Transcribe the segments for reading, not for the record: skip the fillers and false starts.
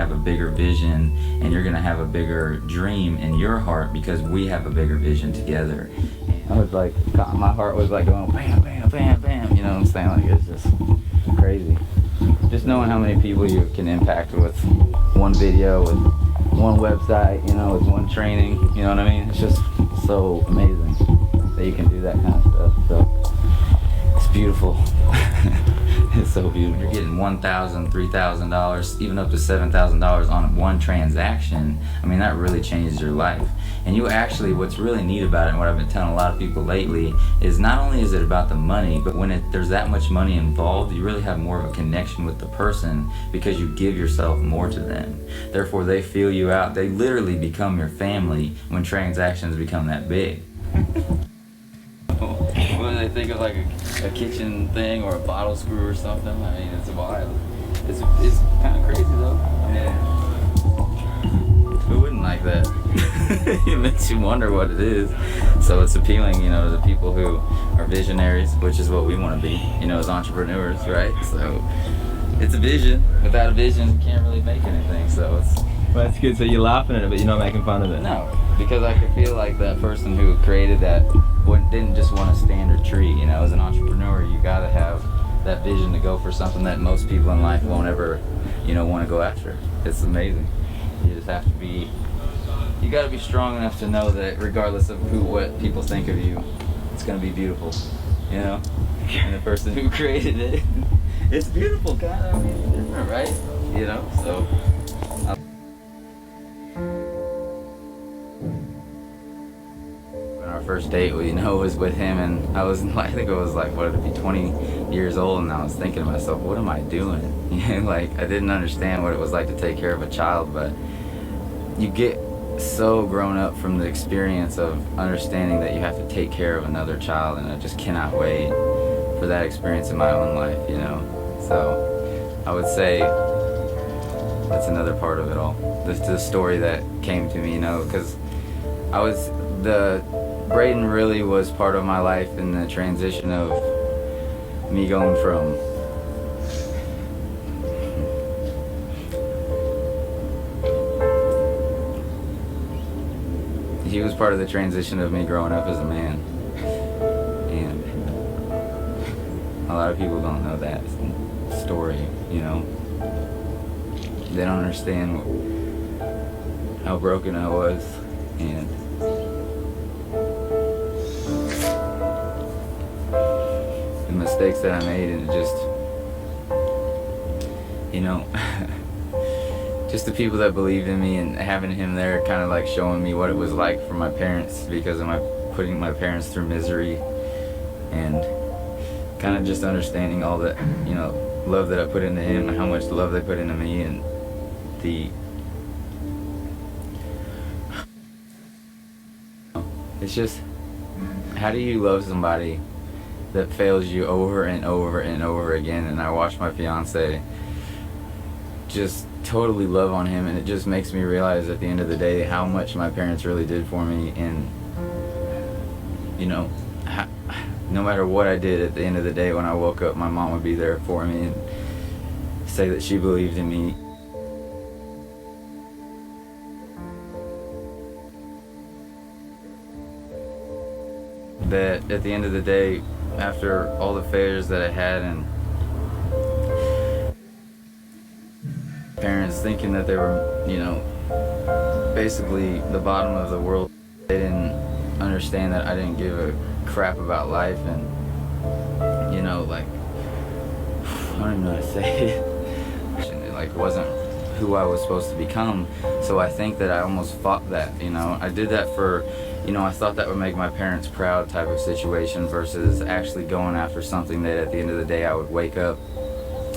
have a bigger vision, and you're going to have a bigger dream in your heart because we have a bigger vision together. I was like, my heart was like going bam, bam, bam, bam, you know what I'm saying? Like, it's just crazy. Just knowing how many people you can impact with one video, with one website, you know, with one training, you know what I mean? It's just so amazing that you can do that kind of stuff. So it's beautiful. It's so beautiful. You're getting $1,000, $3,000, even up to $7,000 on one transaction. I mean, that really changes your life. And you actually, what's really neat about it, and what I've been telling a lot of people lately, is not only is it about the money, but when there's that much money involved, you really have more of a connection with the person because you give yourself more to them. Therefore, they feel you out. They literally become your family when transactions become that big. When they think of like a kitchen thing or a bottle screw or something, I mean, it's wild. It's kind of crazy though. Yeah. Who wouldn't like that? It makes you wonder what it is. So it's appealing, you know, to the people who are visionaries, which is what we want to be, you know, as entrepreneurs, right? So it's a vision. Without a vision, you can't really make anything. So it's. Well, that's good. So you're laughing at it, but you're not making fun of it. No, because I could feel like that person who created that didn't just want a standard tree. You know, as an entrepreneur, you got to have that vision to go for something that most people in life won't ever, you know, want to go after. It's amazing. You just have to be. You got to be strong enough to know that regardless of what people think of you, it's gonna be beautiful. You know, and the person who created it, it's beautiful, kind of. I mean, it's different, right? You know, so. Our first date, you know, was with him, and I think I was like, what, it'd be 20 years old, and I was thinking to myself, what am I doing? You know, like, I didn't understand what it was like to take care of a child, but you get so grown up from the experience of understanding that you have to take care of another child, and I just cannot wait for that experience in my own life, you know. So I would say that's another part of it all. The story that came to me, you know, because Braden really was part of my life in the transition of me going from he was part of the transition of me growing up as a man, and a lot of people don't know that story, you know. They don't understand how broken I was, and mistakes that I made, and it just, you know, just the people that believed in me, and having him there kind of like showing me what it was like for my parents, because of putting my parents through misery, and kind of just understanding all that, you know, love that I put into him and how much love they put into me, and it's just, how do you love somebody that fails you over and over and over again? And I watched my fiance just totally love on him, and it just makes me realize at the end of the day how much my parents really did for me. And you know, no matter what I did, at the end of the day when I woke up, my mom would be there for me and say that she believed in me. That at the end of the day, after all the failures that I had, and parents thinking that they were, you know, basically the bottom of the world, they didn't understand that I didn't give a crap about life, and, you know, like, I don't even know how to say it. Like, it wasn't who I was supposed to become. So I think that I almost fought that, you know. I did that for, you know, I thought that would make my parents proud type of situation, versus actually going after something that at the end of the day I would wake up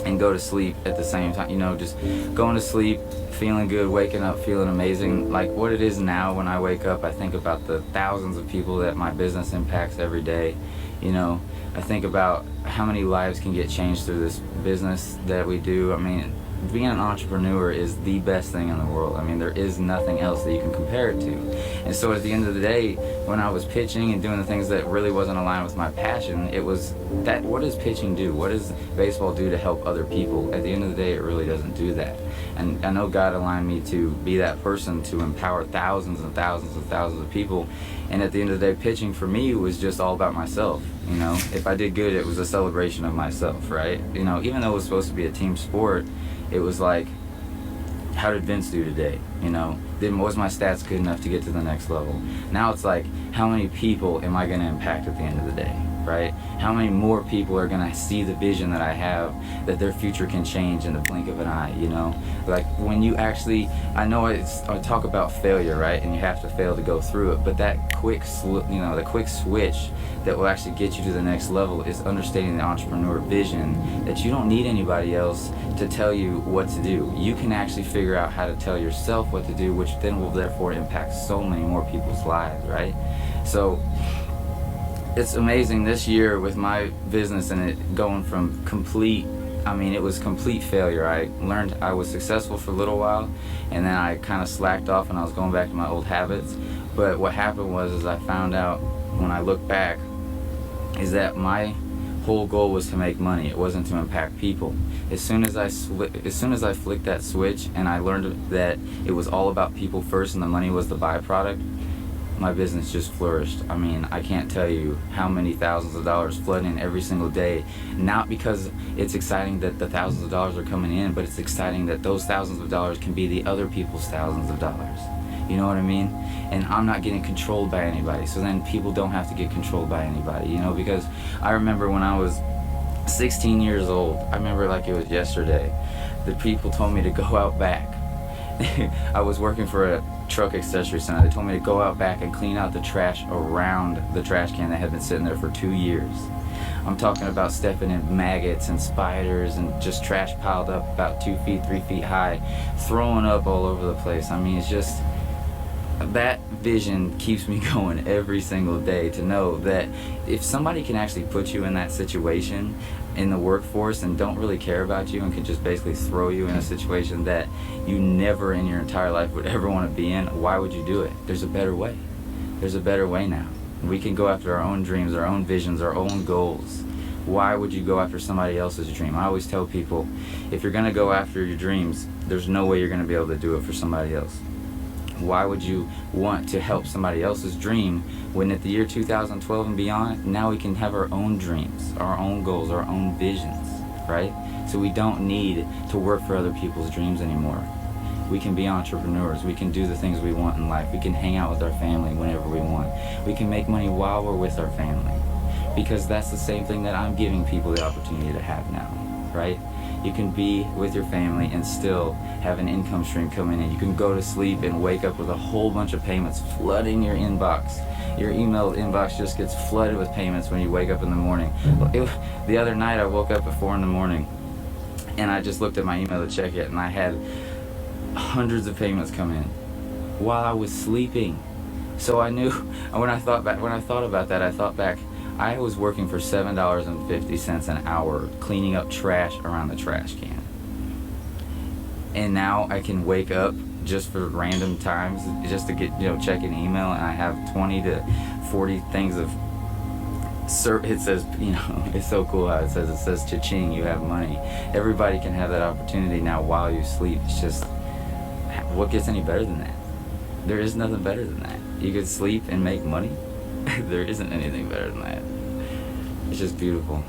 and go to sleep at the same time, you know, just going to sleep feeling good, waking up feeling amazing. Like what it is now, when I wake up, I think about the thousands of people that my business impacts every day. You know, I think about how many lives can get changed through this business that we do. I mean, being an entrepreneur is the best thing in the world. I mean, there is nothing else that you can compare it to. And so at the end of the day, when I was pitching and doing the things that really wasn't aligned with my passion, it was that, what does pitching do? What does baseball do to help other people? At the end of the day, it really doesn't do that. And I know God aligned me to be that person to empower thousands and thousands and thousands of people. And at the end of the day, pitching for me was just all about myself. You know, if I did good, it was a celebration of myself, right? You know, even though it was supposed to be a team sport, it was like, how did Vince do today? You know, was my stats good enough to get to the next level? Now it's like, how many people am I going to impact at the end of the day, right? How many more people are going to see the vision that I have, that their future can change in the blink of an eye, you know? Like, when you actually, I know I talk about failure, right? And you have to fail to go through it, but that quick switch that will actually get you to the next level is understanding the entrepreneur vision, that you don't need anybody else to tell you what to do. You can actually figure out how to tell yourself what to do, which then will therefore impact so many more people's lives, right? So it's amazing this year with my business and it going from it was complete failure. I learned I was successful for a little while, and then I kind of slacked off and I was going back to my old habits. But what happened was I found out when I look back is that my whole goal was to make money. It wasn't to impact people. As soon as I flicked that switch and I learned that it was all about people first and the money was the byproduct, my business just flourished. I mean, I can't tell you how many thousands of dollars flood in every single day. Not because it's exciting that the thousands of dollars are coming in, but it's exciting that those thousands of dollars can be the other people's thousands of dollars. You know what I mean? And I'm not getting controlled by anybody, so then people don't have to get controlled by anybody, you know? Because I remember when I was 16 years old, I remember like it was yesterday, the people told me to go out back. I was working for a truck accessory center. They told me to go out back and clean out the trash around the trash can that had been sitting there for 2 years. I'm talking about stepping in maggots and spiders and just trash piled up about 2 feet, 3 feet high, throwing up all over the place. I mean, it's just, that vision keeps me going every single day, to know that if somebody can actually put you in that situation in the workforce and don't really care about you and can just basically throw you in a situation that you never in your entire life would ever want to be in, why would you do it? There's a better way. There's a better way now. We can go after our own dreams, our own visions, our own goals. Why would you go after somebody else's dream? I always tell people, if you're going to go after your dreams, there's no way you're going to be able to do it for somebody else. Why would you want to help somebody else's dream when at the year 2012 and beyond, now we can have our own dreams, our own goals, our own visions, right? So we don't need to work for other people's dreams anymore. We can be entrepreneurs. We can do the things we want in life. We can hang out with our family whenever we want. We can make money while we're with our family, because that's the same thing that I'm giving people the opportunity to have now, right? You can be with your family and still have an income stream coming in. You can go to sleep and wake up with a whole bunch of payments flooding your inbox. Your email inbox just gets flooded with payments when you wake up in the morning. The other night I woke up at 4 in the morning and I just looked at my email to check it, and I had hundreds of payments come in while I was sleeping. So I knew, when I thought about that, I thought back, I was working for $7.50 an hour cleaning up trash around the trash can. And now I can wake up just for random times, just to get, check an email, and I have 20 to 40 things of, it says, it's so cool how it says cha-ching, you have money. Everybody can have that opportunity now while you sleep. It's just, what gets any better than that? There is nothing better than that. You could sleep and make money. There isn't anything better than that. It's just beautiful.